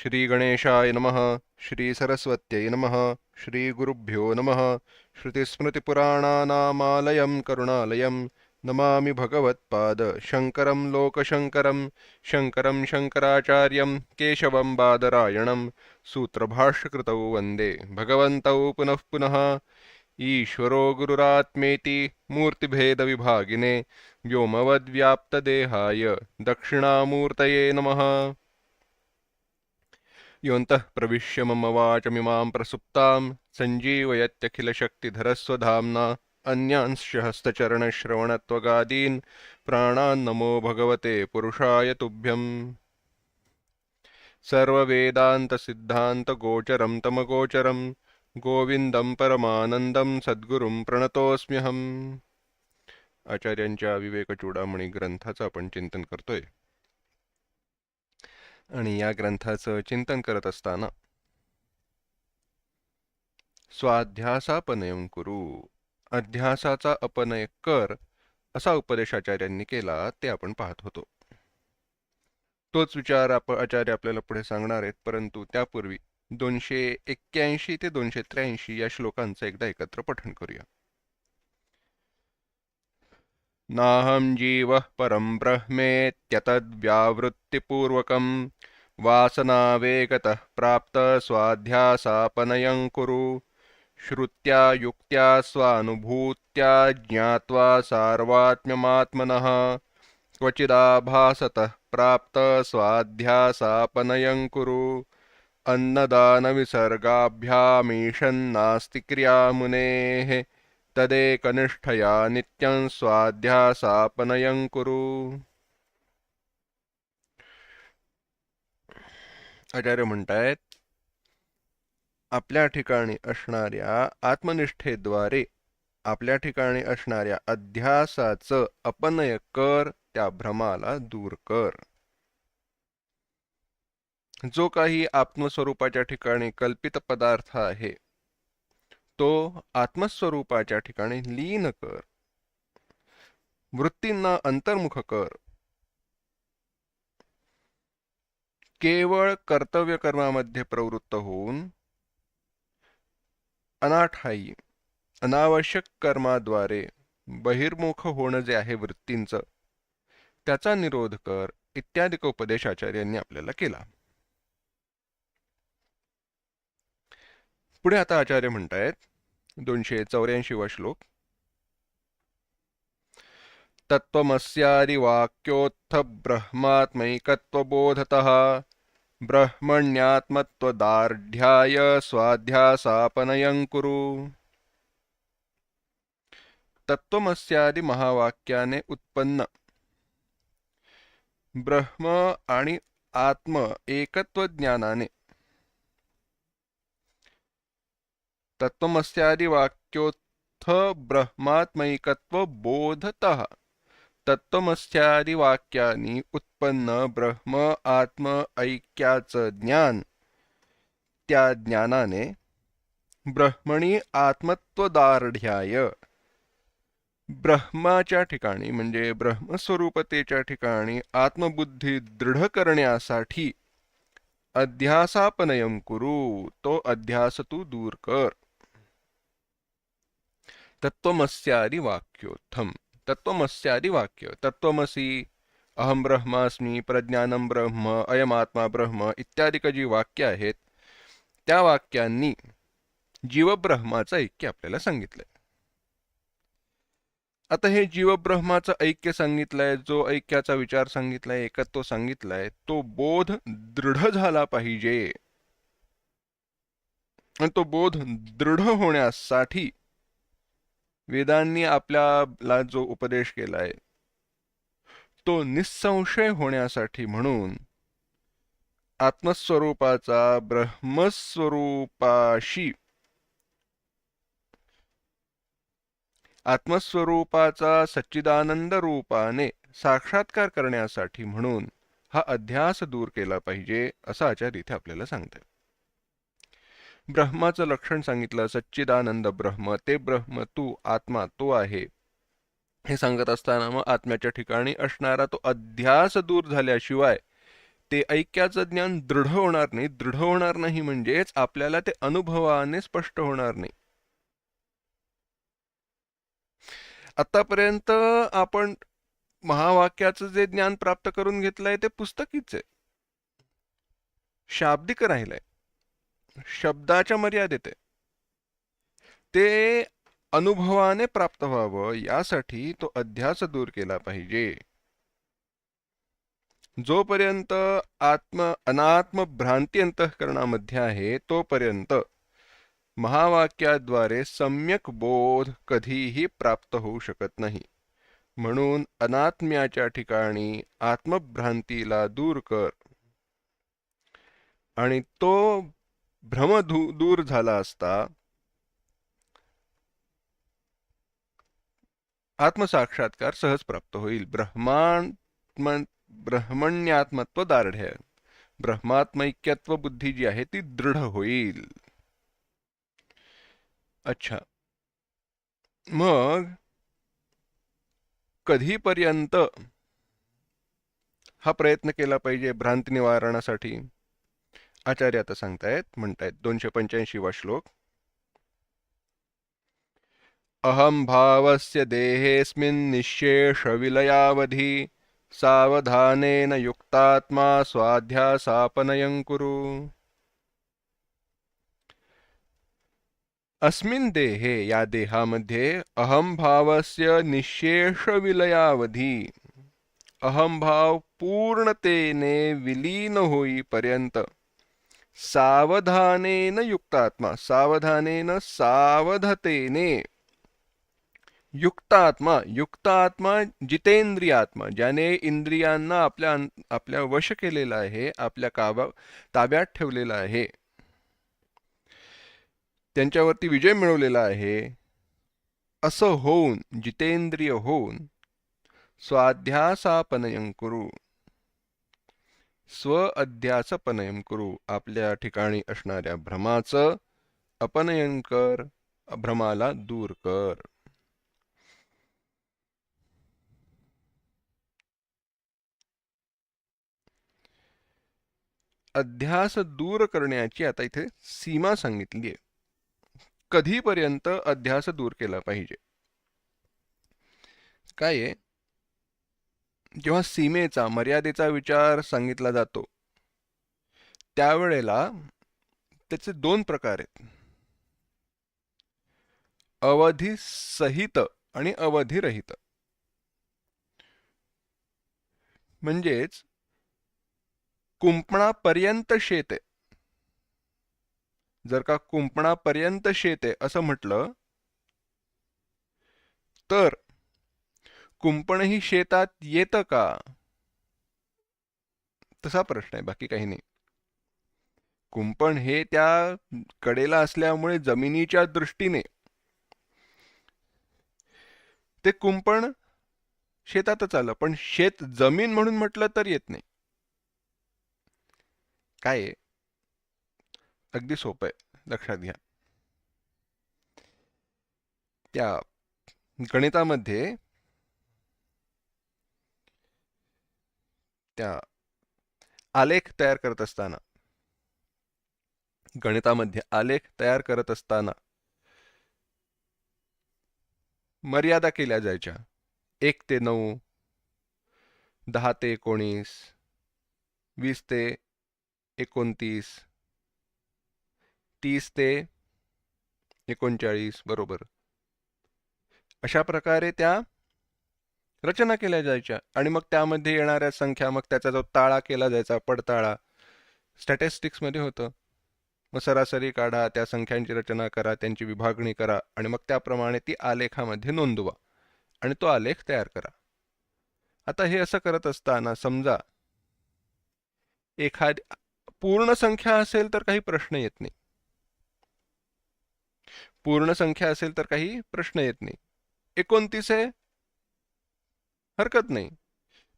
श्री गणेशाय नमः। श्री सरस्वत्यै नमः। श्री गुरुभ्यो नमः। श्रुतिस्मृतिपुराणानामालयं करुणालयं नमामि भगवत्पाद शङ्करं लोकशङ्करं। शङ्करं शङ्कराचार्यं केशवं बादरायणं सूत्रभाष्यकृतौ वन्दे भगवन्तौ पुनः पुनः। ईश्वरो गुरुरात्मेति मूर्तिभेदविभागिने व्योमवद्व्याप्तदेहाय दक्षिणामूर्तये नमः। योऽन्तः प्रविश्य मम वाचमिमां प्रसुप्तां सञ्जीवयत्यखिलशक्तिधरस्वधाम्ना अन्यांश्च हस्तचरणश्रवणत्वगादीन् प्राणान्नमो भगवते पुरुषाय तुभ्यम्। सर्ववेदान्तसिद्धान्तगोचरं तमगोचरं गोविंदं परमानंदं सद्गुरुं प्रणतोऽस्म्यहम्। आचार्यांच्या विवेकचूडामणी ग्रंथाचं आपण चिंतन करतोय आणि या ग्रंथाचं चिंतन करत असताना स्वाध्यासापनयं कुरु, अध्यासाचा अपनय कर, असा उपदेश आचार्यांनी केला ते आपण पाहत होतो। तोच विचार आचार्य आपल्याला पुढे सांगणार आहेत, परंतु त्यापूर्वी 281 ते 283 या श्लोकांचं एकदा एकत्र पठण करूया। नाहं जीवः परं ब्रह्मेत्यतद्व्यावृत्तिपूर्वकं वासनावेगतः प्राप्त स्वाध्यासापनयं कुरु। श्रुत्या युक्त्या स्वानुभूत्या ज्ञात्वा सार्वात्म्यमात्मनः क्वचिदाभासतः प्राप्त स्वाध्यासापनयं कुरु। अन्नदानविसर्गाभ्यामीशन्नास्ति क्रिया मुनेः तदेकनिष्ठया नित्यं स्वाध्यासापनयं कुरु। आचार्य म्हणतायत, आपल्या ठिकाणी असणाऱ्या आत्मनिष्ठेद्वारे आपल्या ठिकाणी असणाऱ्या अध्यासाचं अपनय कर, त्या भ्रमाला दूर कर। जो काही आत्मस्वरूपाच्या ठिकाणी कल्पित पदार्थ आहे तो आत्मस्वरूपाच्या ठिकाणी लीन कर, वृत्तींना अंतर्मुख कर। केवळ कर्तव्य कर्मामध्ये प्रवृत्त होऊन अनाठायी अनावश्यक कर्माद्वारे बहिर्मुख होणं जे आहे वृत्तींचं, त्याचा निरोध कर, इत्यादी उपदेश आचार्यांनी आपल्याला केला। पुढे आता आचार्य म्हणतायत 284 श्लोक, तत्त्वमस्यादिवाक्योत्थ ब्रह्मात्मैकत्वबोधतः ब्रह्मण्यात्मत्वदार्ढ्याय स्वाध्यासापनयं कुरु। तत्त्वमस्यादि महावाक्याने उत्पन्न ब्रह्म आणि आत्म एकत्व ज्ञानाने, तत्त्वमस्यादि वाक्योत्थ ब्रह्मात्मैकत्व बोधतः, तत्त्वमस्यादि वाक्यानी उत्पन्न ब्रह्म आत्म ऐक्याचं ज्ञान, त्या ज्ञानाने ब्रह्मणी आत्मत्वदार्ढ्याय, ब्रह्माच्या ठिकाणी म्हणजे ब्रह्मस्वरूपतेच्या ठिकाणी आत्मबुद्धी दृढ करण्यासाठी अध्यासापनयं कुरु, तो अध्यास तू दूर कर। तत्त्वमस्यादि वाक्योत्थम, तत्त्वमस्यादि वाक्य, तत्त्वमसि, अहम ब्रह्मास्मि, प्रज्ञानम ब्रह्म, अयमात्मा ब्रह्म इत्यादी जी वाक्य आहेत, त्या वाक्यांनी जीवब्रह्माचं ऐक्य आपल्याला सांगितलंय। आता हे जीवब्रह्माचं ऐक्य सांगितलंय, जो ऐक्याचा विचार सांगितलाय, एकत्व सांगितलाय, तो बोध दृढ झाला पाहिजे। आणि तो बोध दृढ होण्यासाठी वेदांनी आपल्याला जो उपदेश केलाय तो निसंशय होण्यासाठी म्हणून आत्मस्वरूपाचा ब्रह्मस्वरूपाशी, आत्मस्वरूपाचा सच्चिदानंद रूपाने साक्षात्कार करण्यासाठी म्हणून हा अध्यास दूर केला पाहिजे, असं आचार्य इथे आपल्याला सांगतात। ब्रह्माचं लक्षण सांगितलं, सच्चिदानंद ब्रह्म, ते ब्रह्म तू, आत्मा तो आहे, हे सांगत असताना मग आत्म्याच्या ठिकाणी असणारा तो अध्यास दूर झाल्याशिवाय ते ऐक्याचं ज्ञान दृढ होणार नाही. दृढ होणार नाही म्हणजेच आपल्याला ते अनुभवाने स्पष्ट होणार नाही. आतापर्यंत आपण महावाक्याचं जे ज्ञान प्राप्त करून घेतलंय ते पुस्तकीच आहे, शाब्दिक राहिलंय, शब्दाच्या मर्यादेत आहे. ते अनुभवाने प्राप्त व्हावं यासाठी तो अध्यास दूर केला पाहिजे. जोपर्यंत अनात्म भ्रांती अंतःकरणामध्ये आहे तोपर्यंत महावाक्याद्वारे सम्यक बोध कधीही प्राप्त होऊ शकत नाही. म्हणून अनात्म्याच्या ठिकाणी आत्मभ्रांतीला दूर कर, आणि तो भ्रम दूर झाला असता आत्मसाक्षात्कार सहज प्राप्त होईल. ब्रह्मण्यात्मत्व दार्ढ्य, ब्रह्मात्मैक्यत्व बुद्धी जी आहे ती दृढ होईल. अच्छा, मग कधीपर्यंत हा प्रयत्न केला पाहिजे भ्रांती निवारणासाठी? आचार्य आता सांगतायत, म्हणतायत 285वा श्लोक. अहम भावस्य देहेऽस्मिन् निःशेष विलयावधि सावधानेन युक्तात्मा स्वाध्यासापनयं कुरु. अस्मिन् देहे, या देहामध्ये, अहम भावस्य निःशेष विलयावधी, अहमभाव पूर्णतेने विलीन होईपर्यंत सावधानेन युक्तात्मा, सावधानेन सावधतेने, युक्तात्मा, युक्तात्मा जितेंद्रियात्मा, ज्याने इंद्रियांना आपल्या वश केलेला आहे, आपल्या ताब्यात ठेवलेला आहे, त्यांच्यावरती विजय मिळवलेला आहे, असं होऊन, जितेंद्रिय होऊन, स्वाध्यासापनयं कुरु, स्व अध्यासपनयं कुरु, आपल्या ठिकाणी असणाऱ्या भ्रमाचं अपनयन कर, भ्रमाला दूर कर. अध्यास दूर करण्याची आता इथे सीमा सांगितली आहे. कधीपर्यंत अध्यास दूर केला पाहिजे? काय आहे, जेव्हा सीमेचा, मर्यादेचा विचार सांगितला जातो त्यावेळेला त्याचे दोन प्रकार आहेत, अवधी सहित आणि अवधिरहित. म्हणजेच कुंपणापर्यंत शेत आहे, जर का कुंपणापर्यंत शेत आहे असं म्हटलं तर कुंपणही शेतात येतं का, तसा प्रश्न आहे, बाकी काही नाही. कुंपण हे त्या कडेला असल्यामुळे जमिनीच्या दृष्टीने ते कुंपण शेतातच आलं, पण शेत जमीन म्हणून म्हटलं तर येत नाही. काय आहे, अगदी सोपं आहे, लक्षात घ्या. त्या गणितामध्ये त्या आलेख तयार करत असताना, गणितामध्ये आलेख तयार करत असताना मर्यादा केल्या जायच्या. 1 ते 9, 10 ते 19, 20 ते 29, 30 ते 39, बरोबर. अशा प्रकारे त्या रचना केल्या जायच्या, आणि मग त्यामध्ये येणाऱ्या संख्या, मग त्याचा जो ताळा केला जायचा, पडताळा, स्टॅटिस्टिक्स मध्ये होतं. मग सरासरी काढा, त्या संख्यांची रचना करा, त्यांची विभागणी करा, आणि मग त्याप्रमाणे ती आलेखामध्ये नोंदवा, आणि तो आलेख तयार करा. आता हे असं करत असताना समजा एखादी पूर्ण संख्या असेल तर काही प्रश्न येत नाही, पूर्ण संख्या असेल तर काही प्रश्न येत नाही. 29 आहे, हरकत नाही,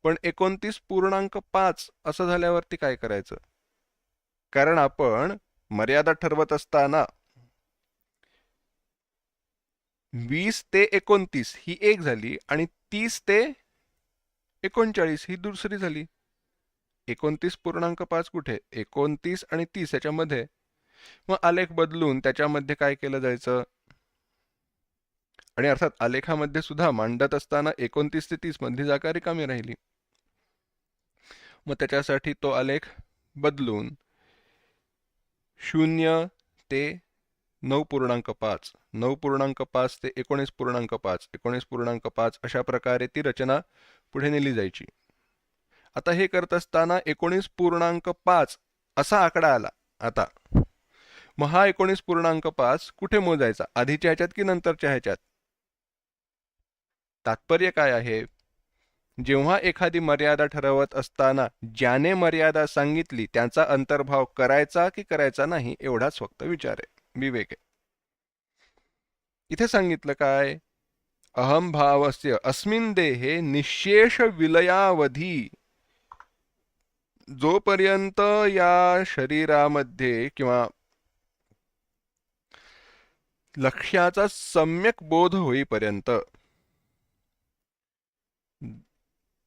पण 29.5 असं झाल्यावरती काय करायचं? कारण आपण मर्यादा ठरवत असताना 20 ते 29 ही एक झाली, आणि 30 ते 39 ही दुसरी झाली. 29.5 कुठे? 29 आणि 30 याच्यामध्ये. मग आलेख बदलून त्याच्यामध्ये काय केलं जायचं? आणि अर्थात आलेखामध्ये सुद्धा मांडत असताना 29 ते 30 मधली जागा रिकामी राहिली. मग त्याच्यासाठी तो आलेख बदलून 0 ते 9.5, 9.5 ते 19.5, 19.5 अशा प्रकारे ती रचना पुढे नेली जायची. आता हे करत असताना 19.5 असा आकडा आला. आता मग हा 19.5 कुठे मोजायचा? आधीच्या ह्याच्यात की नंतरच्या ह्याच्यात? तात्पर्य काय आहे? जेव्हा एखादी मर्यादा ठरवत असताना ज्याने मर्यादा सांगितली त्यांचा अंतर्भाव करायचा की करायचा नाही एवढाच फक्त विचार आहे, विवेक आहे. इथे सांगितलं काय? अहंभावस्य अस्मिन् देहे निशेष विलयावधी, जोपर्यंत या शरीरामध्ये किंवा लक्ष्याचा सम्यक बोध होईपर्यंत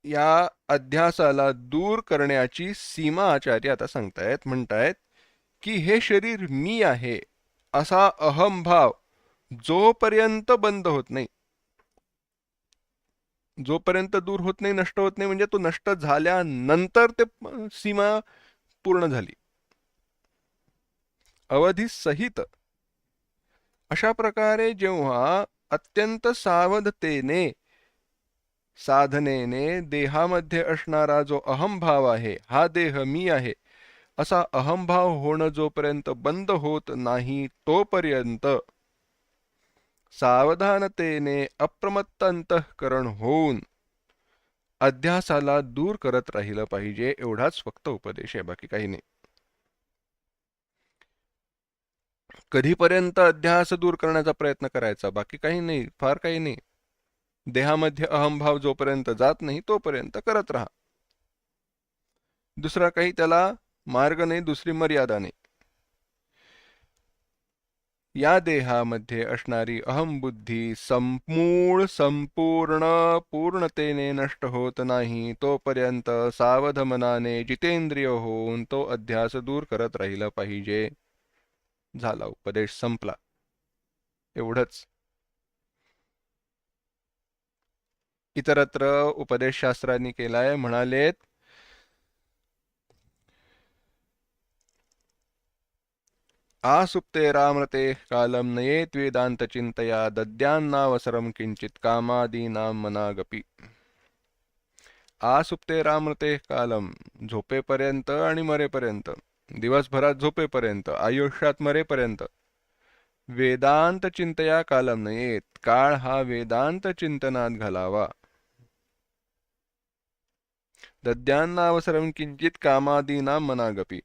या अध्यासाला दूर करण्याची सीमा आचार्य आता सांगतायत, म्हणतायत की हे शरीर मी आहे असा अहंभाव जोपर्यंत बंद होत नाही, जोपर्यंत दूर होत नाही, नष्ट होत नाही, म्हणजे तो नष्ट झाल्यानंतर ते सीमा पूर्ण झाली, अवधी सहित. अशा प्रकारे जेव्हा अत्यंत सावधतेने साधनेने देहामध्ये असणारा जो अहंभाव आहे, हा देह मी आहे असा अहंभाव होणं जोपर्यंत बंद होत नाही तोपर्यंत सावधानतेने अप्रमत्त अंतःकरण होऊन अध्यासाला दूर करत राहिलं पाहिजे, एवढाच फक्त उपदेश आहे, बाकी काही नाही. कधीपर्यंत अध्यास दूर करण्याचा प्रयत्न करायचा? बाकी काही नाही, फार काही नाही. देहामध्ये अहंभाव जोपर्यंत जात नाही तोपर्यंत करत राहा. दुसरा काही त्याला मार्ग नाही, दुसरी मर्यादा नाही. या देहामध्ये असणारी अहंबुद्धी संपूर्ण पूर्णतेने नष्ट होत नाही तोपर्यंत सावध मनाने जितेंद्रिय होऊन तो अध्यास दूर करत राहिला पाहिजे. झाला, उपदेश संपला, एवढंच. इतरत्र उपदेशशास्त्रांनी केलाय, म्हणालेत आसुप्तेरामृते कालं नयेत् वेदान्तचिन्तया दद्यान्नावसरं किंचित कामादीनां मनागपि. आसुप्तेरामृते कालम, झोपेपर्यंत आणि मरेपर्यंत, दिवसभरात झोपेपर्यंत, आयुष्यात मरेपर्यंत. वेदांत चिंतया कालम नयेत, काळ हा वेदांत चिंतनात घालावा. दद्यान्नावसरं किंचित कामादीनां मनागपि,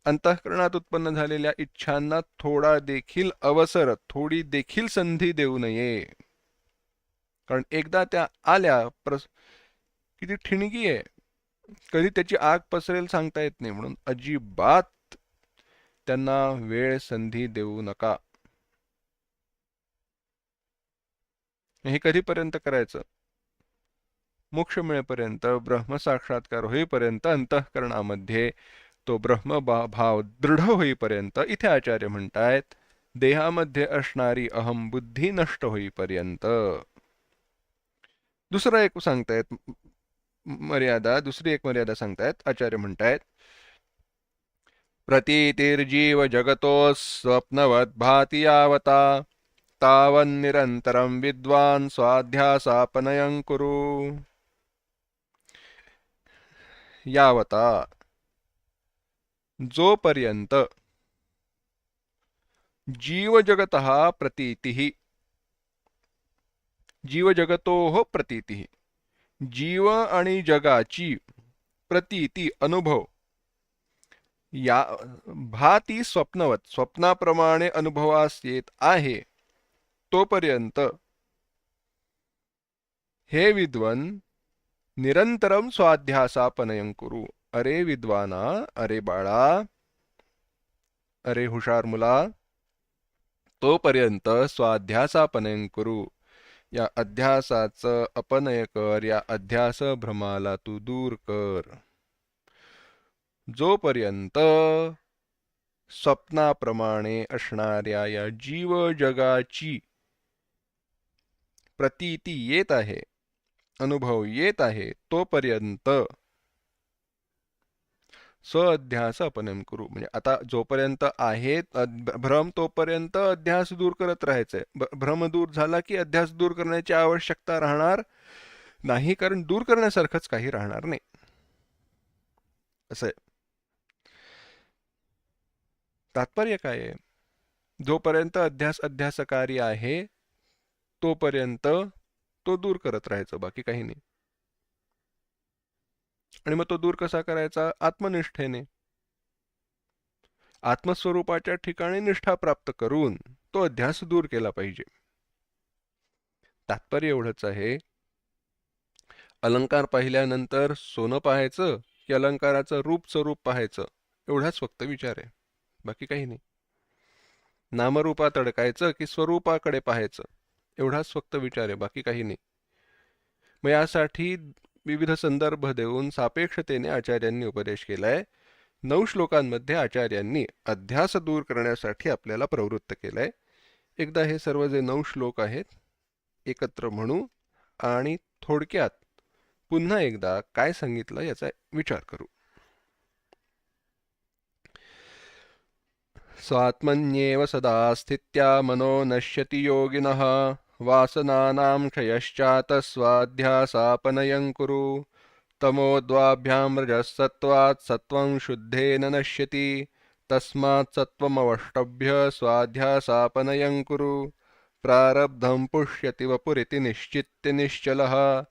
अंतःकरणात उत्पन्न झालेल्या इच्छांना थोडा देखील अवसर, थोडी देखील संधी देऊ नये. कारण एकदा त्या आल्या, किती ठिणगी आहे, कधी त्याची आग पसरेल सांगता येत नाही, म्हणून अजिबात त्यांना वेळ संधी देऊ नका. हे कधीपर्यंत करायचं? मोक्ष मिळेपर्यंत, ब्रह्मसाक्षात्कार होईपर्यंत, अंतःकरणामध्ये तो ब्रह्मभाव दृढ होईपर्यंत. इथे आचार्य म्हणतायत देहामध्ये असणारी अहंबुद्धी नष्ट होईपर्यंत. दुसरं एक सांगतायत मर्यादा, दुसरी एक मर्यादा सांगतायत आचार्य, म्हणतायत प्रतीतिर्जीव जगतो स्वप्नवद् भाति यावता तावन्निरन्तरं विद्वान् स्वाध्यासापनयं कुरु. यावता, जोपर्यंत जीवजगतः प्रतीतिः, जीवजगतोः प्रतीतिः, जीव आणि जगाची प्रतीती, अनुभव, या भाती स्वप्नवत, स्वप्नाप्रमाणे अनुभवास येत आहे तोपर्यंत हे विद्वन निरंतरम स्वाध्यासापनयं कुरु. अरे विद्वाना, अरे बाळा, अरे हुशार मुला, तोपर्यंत स्वाध्यासापनयं कुरु, या अध्यासाचं अपनय कर, या अध्यास भ्रमाला तू दूर कर. जोपर्यंत स्वप्नाप्रमाणे असणाऱ्या या जीव जगाची प्रतीती येत आहे, अनुभव येत आहे, तोपर्यंत स्वअध्यास अपनयन करू. म्हणजे आता जोपर्यंत आहे भ्रम तोपर्यंत अध्यास दूर करत राहायचंय. भ्रम दूर झाला की अध्यास दूर करण्याची आवश्यकता राहणार नाही, कारण दूर करण्यासारखंच काही राहणार नाही. असं आहे. तात्पर्य काय आहे? जोपर्यंत अध्यास अध्यासकारी आहे तोपर्यंत तो दूर करत राहायचं, बाकी काही नाही. आणि मग तो दूर कसा करायचा? आत्मनिष्ठेने. आत्मस्वरूपाच्या ठिकाणी निष्ठा प्राप्त करून तो अध्यास दूर केला पाहिजे. तात्पर्य एवढंच आहे, अलंकार पाहिल्यानंतर सोनं पाहायचं की अलंकाराचं रूप स्वरूप पाहायचं, एवढाच फक्त विचार आहे, बाकी काही नाही. नामरूपात अडकायचं की स्वरूपाकडे पाहायचं, एवढाच फक्त विचार आहे, बाकी काही नाही. मग यासाठी विविध संदर्भ देऊन सापेक्षतेने आचार्यांनी उपदेश केलाय. 9 श्लोकांमध्ये आचार्यांनी अध्यास दूर करण्यासाठी आपल्याला प्रवृत्त केलंय. एकदा हे सर्व जे 9 श्लोक आहेत एकत्र म्हणू आणि थोडक्यात पुन्हा एकदा काय सांगितलं याचा विचार करू. स्वात्मन्येव सदा स्थित्या मनो नश्यति योगिनः वासनानां क्षयश्चातस्वाध्यासापनयं कुरु तमोद्वाभ्यां रजःसत्त्वात् सत्त्वं शुद्धेन नश्यति तस्मात् सत्त्वमवष्टभ्य स्वाध्यासापनयं कुरु प्रारब्धं पुष्यति वपुरिति निश्चित्य निश्चलः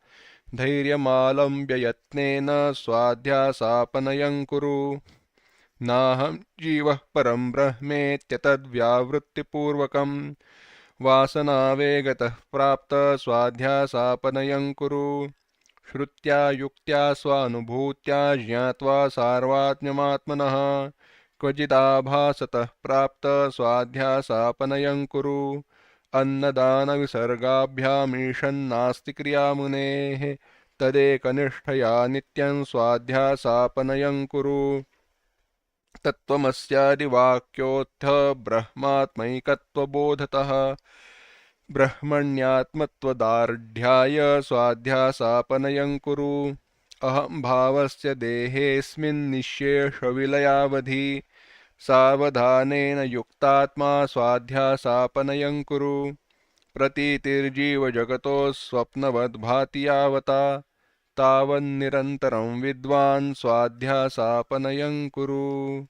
धैर्यमालम्ब्य यत्नेन स्वाध्यासापनयं कुरु नाहं जीवः परं ब्रह्मेत्यतद्व्यावृत्तिपूर्वकं वासनावेगतः प्राप्त स्वाध्यासापनयं कुरु श्रुत्या युक्त्या स्वानुभूत्या ज्ञात्वा सार्वात्म्यमात्मनः क्वचिदाभासतः प्राप्त स्वाध्यासापनयं कुरु अन्नदानविसर्गाभ्यामीशन्नास्ति क्रियामुनेः तदेकनिष्ठया नित्यं स्वाध्यासापनयं कुरु तत्त्वमस्यादिवाक्योऽथ ब्रह्मात्मैकत्वबोधतः ब्रह्मण्यात्मत्वदार्ढ्याय स्वाध्यासापनयं कुरु अहंभावस्य देहेऽस्मिन् निःशेषविलयावधि सावधानेन युक्तात्मा स्वाध्यासापनयं कुरु प्रतीतिर्जीवजगतो स्वप्नवद्भाति यावता तावन्निरन्तरं विद्वान् स्वाध्यासापनयं कुरु.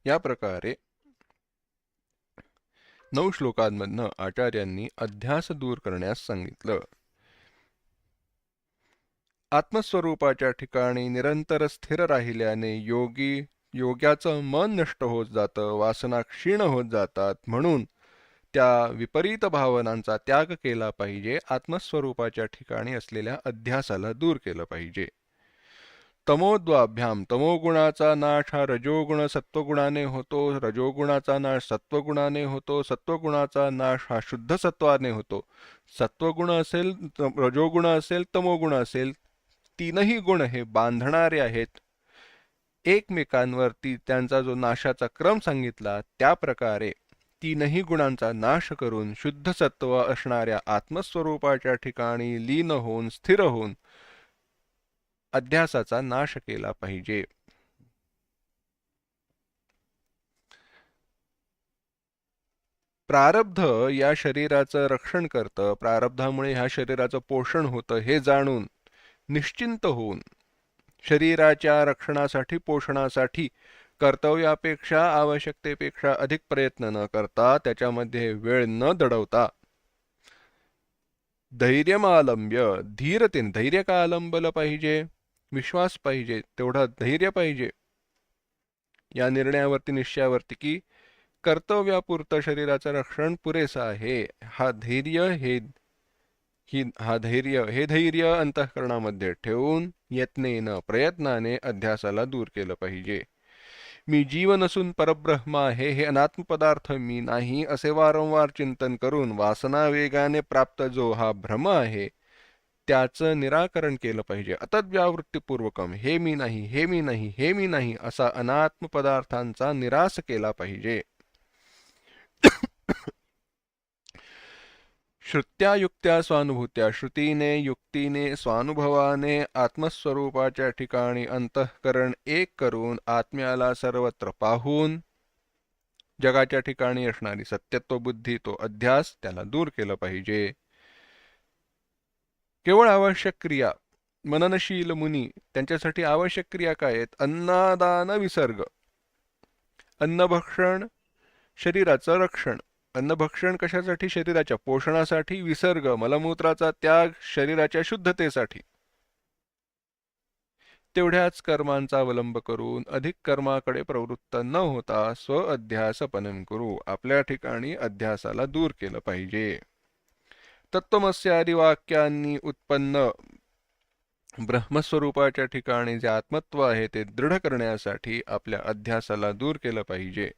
या प्रकारे 9 श्लोकांमधनं आचार्यांनी अध्यास दूर करण्यास सांगितलं. आत्मस्वरूपाच्या ठिकाणी निरंतर स्थिर राहिल्याने योग्याचं मन नष्ट होत जातं, वासना क्षीण होत जातात. म्हणून त्या विपरीत भावनांचा त्याग केला पाहिजे. आत्मस्वरूपाच्या ठिकाणी असलेल्या अध्यासाला दूर केलं पाहिजे. तमोद्वाभ्याम, तमोगुणाचा नाश हा रजोगुण सत्वगुणाने होतो, रजोगुणाचा नाश सत्वगुणाने होतो, सत्वगुणाचा नाश हा शुद्ध सत्वाने होतो. सत्वगुण असेल, रजोगुण असेल, तमोगुण असेल, तीनही गुण हे बांधणारे आहेत. एकमेकांवरती त्यांचा जो नाशाचा क्रम सांगितला त्या प्रकारे तीनही गुणांचा नाश करून शुद्ध सत्व असणाऱ्या आत्मस्वरूपाच्या ठिकाणी लीन होऊन स्थिर होऊन अध्यासाचा नाश केला पाहिजे. प्रारब्ध या शरीराचं रक्षण करतं, प्रारब्धामुळे ह्या शरीराचं पोषण होतं हे जाणून निश्चिंत होऊन शरीराच्या रक्षणासाठी पोषणासाठी कर्तव्यापेक्षा आवश्यकतेपेक्षा अधिक प्रयत्न न करता त्याच्यामध्ये वेळ न दडवता धैर्यमालंब्य धीरतेने, धैर्य का अवलंबलं पाहिजे? विश्वास पाहिजे, तेवढा धैर्य पाहिजे या निर्णयावरती, निश्चयावरती की कर्तव्यापुरतं शरीराचं रक्षण पुरेसं आहे. हा धैर्य अंतःकरणामध्ये ठेवून यत्नेनं प्रयत्नाने अध्यासाला दूर केलं पाहिजे. मी जीव नसून परब्रह्म आहे, हे अनात्म पदार्थ मी नाही, असे वारंवार चिंतन करून वासना वेगाने प्राप्त जो हा भ्रम आहे त्याचं निराकरण केलं पाहिजे. अतद्व्यावृत्तीपूर्वकम हे मी नाही, हे मी नाही, हे मी नाही असा अनात्म पदार्थांचा निराश केला पाहिजे. श्रुत्या युक्त्या स्वानुभूत्या, श्रुतीने युक्तीने स्वानुभवाने आत्मस्वरूपाच्या ठिकाणी अंतःकरण एक करून आत्म्याला सर्वत्र पाहून जगाच्या ठिकाणी असणारी सत्यत्व बुद्धी, तो अध्यास त्याला दूर केलं पाहिजे. केवळ आवश्यक क्रिया, मननशील मुनी त्यांच्यासाठी आवश्यक क्रिया काय आहेत? अन्नदान विसर्ग, अन्नभक्षण, शरीराचं रक्षण. अन्नभक्षण कशासाठी? शरीराच्या पोषणासाठी. विसर्ग, मलमूत्राचा त्याग शरीराच्या शुद्धतेसाठी. तेवढ्याच कर्मांचा अवलंब करून अधिक कर्माकडे प्रवृत्त न होता स्व अध्यासपनम करू, आपल्या ठिकाणी अध्यासाला दूर केलं पाहिजे. तत्त्वमस्य आदी वाक्यांनी उत्पन्न ब्रह्मस्वरूपाच्या ठिकाणी जे आत्मत्व आहे ते दृढ करण्यासाठी आपल्या अध्यासाला दूर केलं पाहिजे.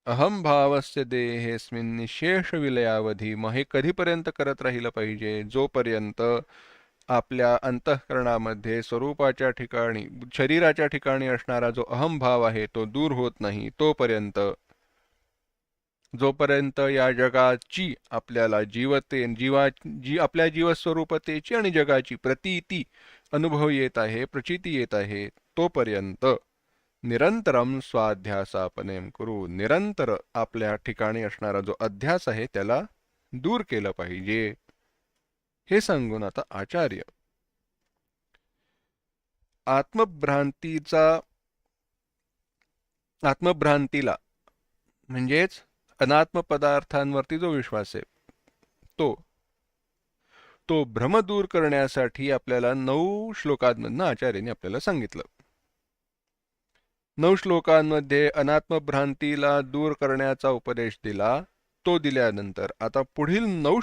अहम भावस्य देहेस्मिन् निशेष विलयावधी, मग हे कधीपर्यंत करत राहिलं पाहिजे? जोपर्यंत आपल्या अंतःकरणामध्ये स्वरूपाच्या ठिकाणी शरीराच्या ठिकाणी असणारा जो अहमभाव आहे तो दूर होत नाही तोपर्यंत. जोपर्यंत या जगाची आपल्याला आपल्या जीवस्वरूपतेची आणि जगाची प्रतीती अनुभव येत आहे, प्रचिती येत आहे, तोपर्यंत निरंतरम स्वाध्यासापनेम करू, निरंतर आपल्या ठिकाणी असणारा जो अध्यास आहे त्याला दूर केलं पाहिजे. हे सांगून आता आचार्य आत्मभ्रांतीला म्हणजेच अनात्म पदार्थांवरती जो विश्वास आहे तो भ्रम दूर करण्यासाठी आपल्याला 9 श्लोकांमधनं आचार्यांनी आपल्याला सांगितलं. 9 श्लोकांमध्ये अनात्म भ्रांतीला दूर करण्याचा उपदेश दिला. तो दिल्यानंतर आता पुढील 9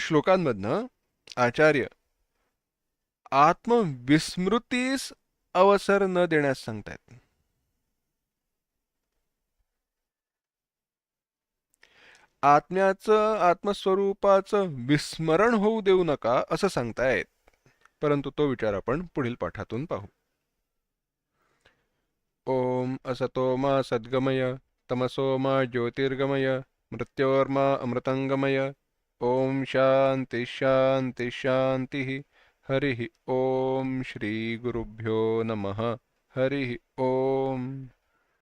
श्लोकांमधनं आचार्य आत्मविस्मृतीस अवसर न देण्यास सांगतायत. आत्म्याचं, आत्मस्वरूपाचं विस्मरण होऊ देऊ नका असं सांगतायत. परंतु तो विचार आपण पुढील पाठातून पाहू. ओम असतो मा सद्गमय, तमसो मा ज्योतिर्गमय, मृत्योर्मा अमृतंगमय. ओम शांति शांति शांति. हरि ओम. श्री गुरुभ्यो नमः. हरि ओम.